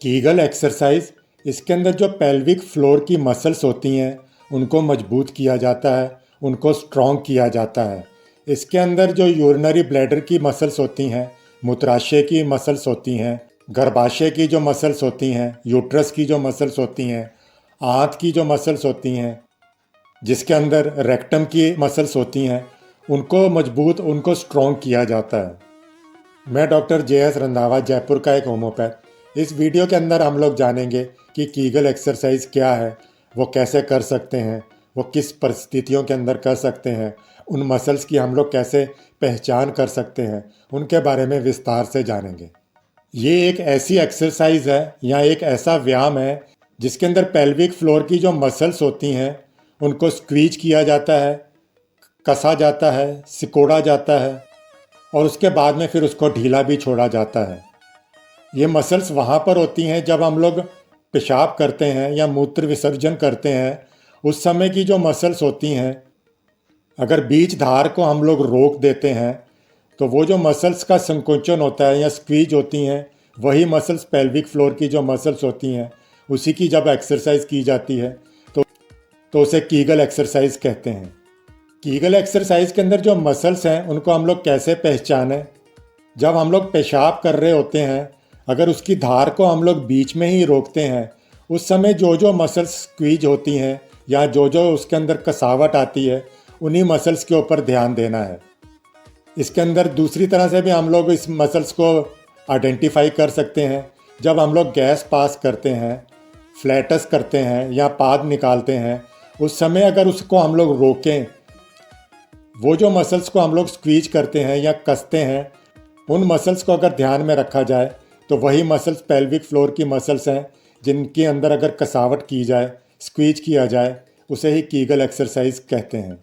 Kegel exercise, इसके अंदर जो पेल्विक फ्लोर की मसल्स होती हैं उनको मजबूत किया जाता है, उनको स्ट्रॉन्ग किया जाता है। इसके अंदर जो यूरिनरी ब्लैडर की मसल्स होती हैं, मूत्राशय की मसल्स होती हैं, गर्भाशय की जो मसल्स होती हैं, यूट्रस की जो मसल्स होती हैं, आंत की जो मसल्स होती हैं, जिसके अंदर रेक्टम की मसल्स होती हैं, उनको मजबूत, उनको स्ट्रॉन्ग किया जाता है। मैं डॉक्टर जे.एस. रंधावा, जयपुर का एक होम्योपैथ। इस वीडियो के अंदर हम लोग जानेंगे कि कीगल एक्सरसाइज क्या है, वो कैसे कर सकते हैं, वो किस परिस्थितियों के अंदर कर सकते हैं, उन मसल्स की हम लोग कैसे पहचान कर सकते हैं, उनके बारे में विस्तार से जानेंगे। ये एक ऐसी एक्सरसाइज है या एक ऐसा व्यायाम है जिसके अंदर पेल्विक फ्लोर की जो मसल्स होती हैं उनको स्क्वीज किया जाता है, कसा जाता है, सिकोड़ा जाता है और उसके बाद में फिर उसको ढीला भी छोड़ा जाता है। ये मसल्स वहाँ पर होती हैं जब हम लोग पेशाब करते हैं या मूत्र विसर्जन करते हैं। उस समय की जो मसल्स होती हैं, अगर बीच धार को हम लोग रोक देते हैं तो वो जो मसल्स का संकोचन होता है या स्क्वीज होती हैं, वही मसल्स पेल्विक फ्लोर की जो मसल्स होती हैं उसी की जब एक्सरसाइज की जाती है तो उसे कीगल एक्सरसाइज कहते हैं। कीगल एक्सरसाइज के अंदर जो मसल्स हैं उनको हम लोग कैसे पहचानें? जब हम लोग पेशाब कर रहे होते हैं, अगर उसकी धार को हम लोग बीच में ही रोकते हैं, उस समय जो जो मसल्स स्क्वीज होती हैं या जो जो उसके अंदर कसावट आती है, उन्हीं मसल्स के ऊपर ध्यान देना है। इसके अंदर दूसरी तरह से भी हम लोग इस मसल्स को आइडेंटिफाई कर सकते हैं। जब हम लोग गैस पास करते हैं, फ्लैटस करते हैं या पाद निकालते हैं, उस समय अगर उसको हम लोग रोकें, वो जो मसल्स को हम लोग स्क्वीज करते हैं या कसते हैं, उन मसल्स को अगर ध्यान में रखा जाए तो वही मसल्स पेल्विक फ्लोर की मसल्स हैं जिनके अंदर अगर कसावट की जाए, स्क्वीज किया जाए, उसे ही कीगल एक्सरसाइज कहते हैं।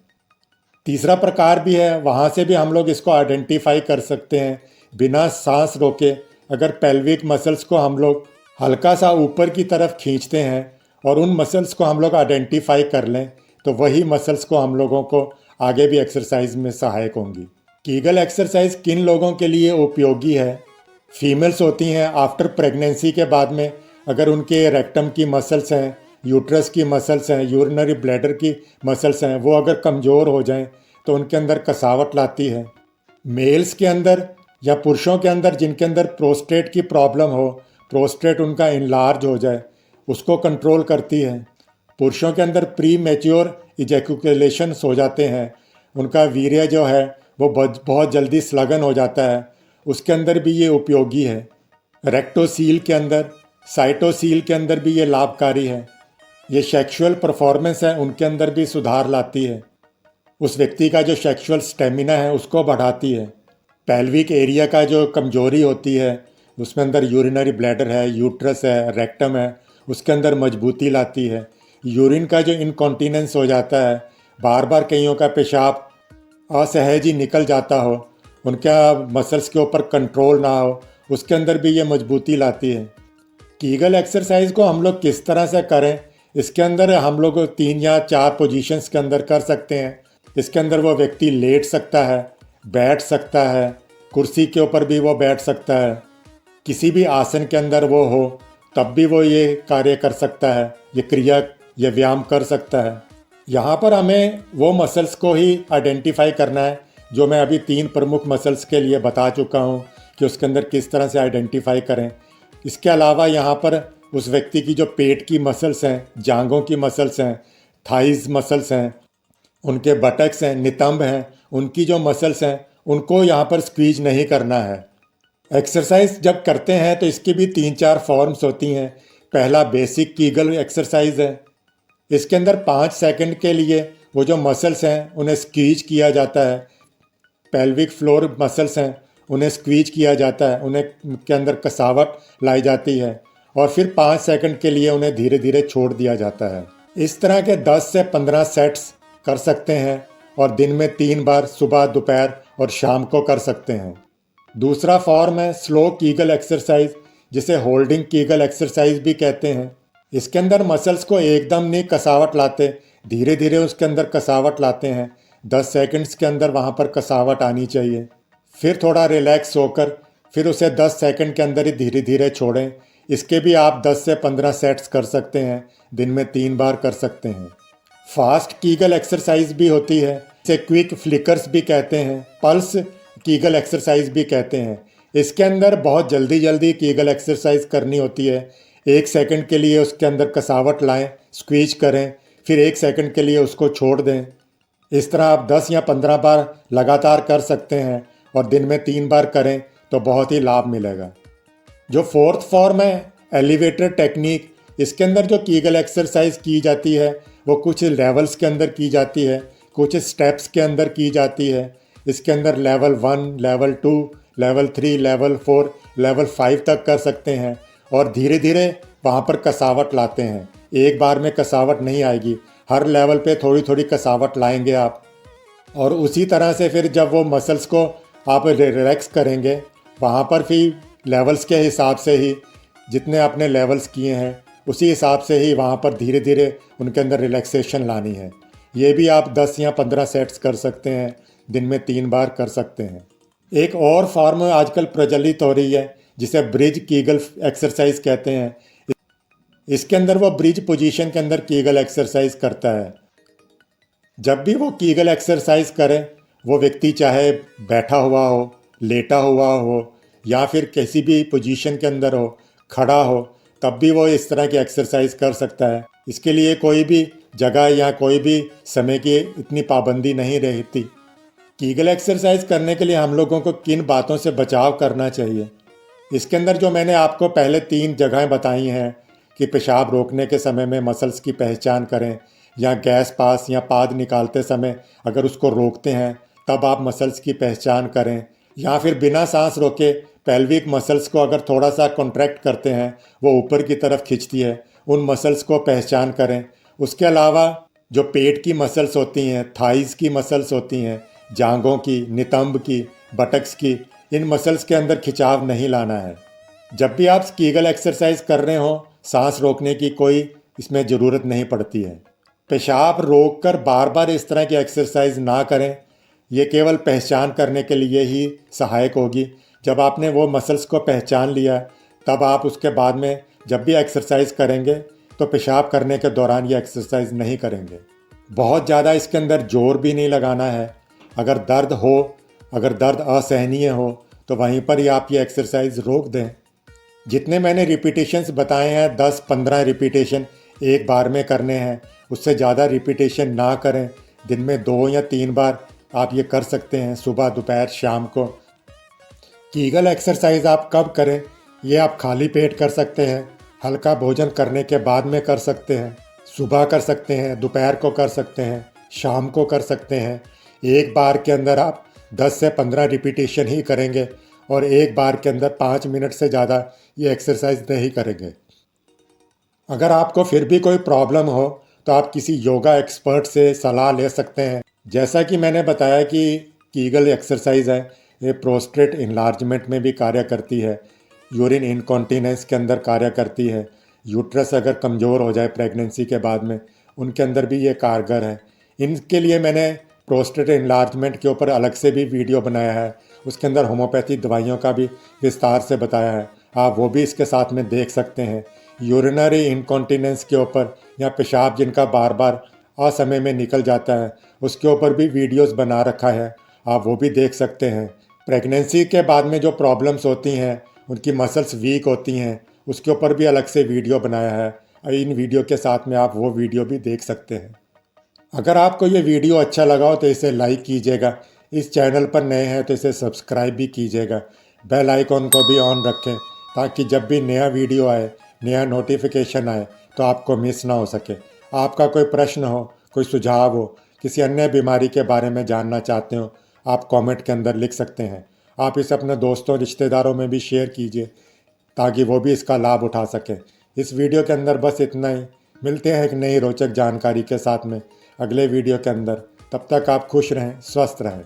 तीसरा प्रकार भी है, वहाँ से भी हम लोग इसको आइडेंटिफाई कर सकते हैं। बिना सांस रोके अगर पेल्विक मसल्स को हम लोग हल्का सा ऊपर की तरफ खींचते हैं और उन मसल्स को हम लोग आइडेंटिफाई कर लें तो वही मसल्स को हम लोगों को आगे भी एक्सरसाइज में सहायक होंगी। कीगल एक्सरसाइज किन लोगों के लिए उपयोगी है? फीमेल्स होती हैं आफ्टर प्रेगनेंसी के बाद में, अगर उनके रेक्टम की मसल्स हैं, यूट्रस की मसल्स हैं, यूरिनरी ब्लैडर की मसल्स हैं, वो अगर कमज़ोर हो जाएं तो उनके अंदर कसावट लाती है। मेल्स के अंदर या पुरुषों के अंदर जिनके अंदर प्रोस्टेट की प्रॉब्लम हो, प्रोस्टेट उनका इनलार्ज हो जाए, उसको कंट्रोल करती है। पुरुषों के अंदर प्री मैच्योर इजैकुलेशंस हो जाते हैं, उनका वीर्य जो है वो बहुत जल्दी स्लगन हो जाता है, उसके अंदर भी ये उपयोगी है। रेक्टोसील के अंदर, साइटोसील के अंदर भी ये लाभकारी है। ये सेक्सुअल परफॉर्मेंस है उनके अंदर भी सुधार लाती है। उस व्यक्ति का जो सेक्सुअल स्टेमिना है उसको बढ़ाती है। पेल्विक एरिया का जो कमजोरी होती है, उसमें अंदर यूरिनरी ब्लैडर है, यूट्रस है, रेक्टम है, उसके अंदर मजबूती लाती है। यूरिन का जो इनकॉन्टीनेंस हो जाता है, बार बार कईयों का पेशाब असहज ही निकल जाता हो, उनका मसल्स के ऊपर कंट्रोल ना हो, उसके अंदर भी ये मजबूती लाती है। कीगल एक्सरसाइज को हम लोग किस तरह से करें? इसके अंदर हम लोग 3 या 4 पोजीशंस के अंदर कर सकते हैं। इसके अंदर वो व्यक्ति लेट सकता है, बैठ सकता है, कुर्सी के ऊपर भी वो बैठ सकता है, किसी भी आसन के अंदर वो हो तब भी वो ये कार्य कर सकता है, ये क्रिया, ये व्यायाम कर सकता है। यहाँ पर हमें वो मसल्स को ही आइडेंटिफाई करना है जो मैं अभी 3 प्रमुख मसल्स के लिए बता चुका हूँ कि उसके अंदर किस तरह से आइडेंटिफाई करें। इसके अलावा यहाँ पर उस व्यक्ति की जो पेट की मसल्स हैं, जांघों की मसल्स हैं, थाइज मसल्स हैं, उनके बटक्स हैं, नितंब हैं, उनकी जो मसल्स हैं उनको यहाँ पर स्क्वीज नहीं करना है। एक्सरसाइज जब करते हैं तो इसकी भी 3-4 फॉर्म्स होती हैं। पहला बेसिक कीगल एक्सरसाइज है। इसके अंदर 5 सेकंड के लिए वो जो मसल्स हैं उन्हें स्क्वीज किया जाता है। पेल्विक फ्लोर मसल्स हैं उन्हें स्क्वीज किया जाता है, उन्हें के अंदर कसावट लाई जाती है और फिर 5 सेकंड के लिए उन्हें धीरे धीरे छोड़ दिया जाता है। इस तरह के 10 से 15 सेट्स कर सकते हैं और दिन में 3 बार, सुबह, दोपहर और शाम को कर सकते हैं। दूसरा फॉर्म है स्लो कीगल एक्सरसाइज, जिसे होल्डिंग कीगल एक्सरसाइज भी कहते हैं। इसके अंदर मसल्स को एकदम नहीं कसावट लाते, धीरे धीरे उसके अंदर कसावट लाते हैं। 10 सेकंड्स के अंदर वहाँ पर कसावट आनी चाहिए, फिर थोड़ा रिलैक्स होकर फिर उसे 10 सेकंड के अंदर ही धीरे धीरे छोड़ें। इसके भी आप 10 से 15 सेट्स कर सकते हैं, दिन में 3 बार कर सकते हैं। फास्ट कीगल एक्सरसाइज भी होती है, इसे क्विक फ्लिकर्स भी कहते हैं, पल्स कीगल एक्सरसाइज भी कहते हैं। इसके अंदर बहुत जल्दी जल्दी कीगल एक्सरसाइज करनी होती है। 1 सेकंड के लिए उसके अंदर कसावट लाएं, स्क्वीज करें, फिर 1 सेकंड के लिए उसको छोड़ दें। इस तरह आप 10 या 15 बार लगातार कर सकते हैं और दिन में 3 बार करें तो बहुत ही लाभ मिलेगा। जो फोर्थ फॉर्म है एलिवेटर टेक्निक, इसके अंदर जो कीगल एक्सरसाइज की जाती है वो कुछ लेवल्स के अंदर की जाती है, कुछ स्टेप्स के अंदर की जाती है। इसके अंदर level 1, level 2, level 3, level 4, level 5 तक कर सकते हैं और धीरे धीरे वहाँ पर कसावट लाते हैं। एक बार में कसावट नहीं आएगी, हर लेवल पे थोड़ी थोड़ी कसावट लाएंगे आप। और उसी तरह से फिर जब वो मसल्स को आप रिलैक्स करेंगे, वहाँ पर फिर लेवल्स के हिसाब से ही जितने आपने लेवल्स किए हैं उसी हिसाब से ही वहाँ पर धीरे धीरे उनके अंदर रिलैक्सेशन लानी है। ये भी आप 10 या 15 सेट्स कर सकते हैं, दिन में 3 बार कर सकते हैं। एक और फॉर्म आजकल प्रचलित हो रही है जिसे ब्रिज कीगल एक्सरसाइज कहते हैं। इसके अंदर वो ब्रिज पोजीशन के अंदर कीगल एक्सरसाइज करता है। जब भी वो कीगल एक्सरसाइज करे, वो व्यक्ति चाहे बैठा हुआ हो, लेटा हुआ हो या फिर किसी भी पोजीशन के अंदर हो, खड़ा हो, तब भी वो इस तरह की एक्सरसाइज कर सकता है। इसके लिए कोई भी जगह या कोई भी समय की इतनी पाबंदी नहीं रहती। कीगल एक्सरसाइज करने के लिए हम लोगों को किन बातों से बचाव करना चाहिए, इसके अंदर जो मैंने आपको पहले 3 जगहें बताई हैं कि पेशाब रोकने के समय में मसल्स की पहचान करें, या गैस पास या पाद निकालते समय अगर उसको रोकते हैं तब आप मसल्स की पहचान करें, या फिर बिना सांस रोके पेल्विक मसल्स को अगर थोड़ा सा कॉन्ट्रैक्ट करते हैं, वो ऊपर की तरफ खींचती है, उन मसल्स को पहचान करें। उसके अलावा जो पेट की मसल्स होती हैं, थाइज़ की मसल्स होती हैं, जांघों की, नितंब की, बटक्स की, इन मसल्स के अंदर खिंचाव नहीं लाना है। जब भी आप कीगल एक्सरसाइज कर रहे हो, सांस रोकने की कोई इसमें ज़रूरत नहीं पड़ती है। पेशाब रोक कर बार बार इस तरह की एक्सरसाइज ना करें, ये केवल पहचान करने के लिए ही सहायक होगी। जब आपने वो मसल्स को पहचान लिया, तब आप उसके बाद में जब भी एक्सरसाइज करेंगे तो पेशाब करने के दौरान ये एक्सरसाइज नहीं करेंगे। बहुत ज़्यादा इसके अंदर जोर भी नहीं लगाना है। अगर दर्द हो, अगर दर्द असहनीय हो, तो वहीं पर ही आप ये एक्सरसाइज रोक दें। जितने मैंने रिपीटेशंस बताए हैं, 10-15 रिपीटेशन एक बार में करने हैं, उससे ज़्यादा रिपीटेशन ना करें। दिन में 2 या 3 बार आप ये कर सकते हैं, सुबह, दोपहर, शाम को। कीगल एक्सरसाइज आप कब करें, ये आप खाली पेट कर सकते हैं, हल्का भोजन करने के बाद में कर सकते हैं, सुबह कर सकते हैं, दोपहर को कर सकते हैं, शाम को कर सकते हैं। एक बार के अंदर आप 10 से 15 रिपीटेशन ही करेंगे और एक बार के अंदर 5 मिनट से ज़्यादा ये एक्सरसाइज नहीं करेंगे। अगर आपको फिर भी कोई प्रॉब्लम हो तो आप किसी योगा एक्सपर्ट से सलाह ले सकते हैं। जैसा कि मैंने बताया कि कीगल एक्सरसाइज है, ये प्रोस्टेट इनलार्जमेंट में भी कार्य करती है, यूरिन इनकॉन्टिनेंस के अंदर कार्य करती है, यूट्रस अगर कमज़ोर हो जाए प्रेगनेंसी के बाद में, उनके अंदर भी ये कारगर है। इनके लिए मैंने प्रोस्टेट इनलार्जमेंट के ऊपर अलग से भी वीडियो बनाया है, उसके अंदर होम्योपैथी दवाइयों का भी विस्तार से बताया है, आप वो भी इसके साथ में देख सकते हैं। यूरिनरी इनकॉन्टिनेंस के ऊपर या पेशाब जिनका बार बार असमय में निकल जाता है, उसके ऊपर भी वीडियोस बना रखा है, आप वो भी देख सकते हैं। प्रेगनेंसी के बाद में जो प्रॉब्लम्स होती हैं, उनकी मसल्स वीक होती हैं, उसके ऊपर भी अलग से वीडियो बनाया है। इन वीडियो के साथ में आप वो वीडियो भी देख सकते हैं। अगर आपको ये वीडियो अच्छा लगा हो तो इसे लाइक कीजिएगा, इस चैनल पर नए हैं तो इसे सब्सक्राइब भी कीजिएगा, बेल आइकॉन को भी ऑन रखें ताकि जब भी नया वीडियो आए, नया नोटिफिकेशन आए तो आपको मिस ना हो सके। आपका कोई प्रश्न हो, कोई सुझाव हो, किसी अन्य बीमारी के बारे में जानना चाहते हो, आप कमेंट के अंदर लिख सकते हैं। आप इसे अपने दोस्तों, रिश्तेदारों में भी शेयर कीजिए ताकि वो भी इसका लाभ उठा सकें। इस वीडियो के अंदर बस इतना ही। मिलते हैं एक नई रोचक जानकारी के साथ में अगले वीडियो के अंदर। तब तक आप खुश रहें, स्वस्थ रहें।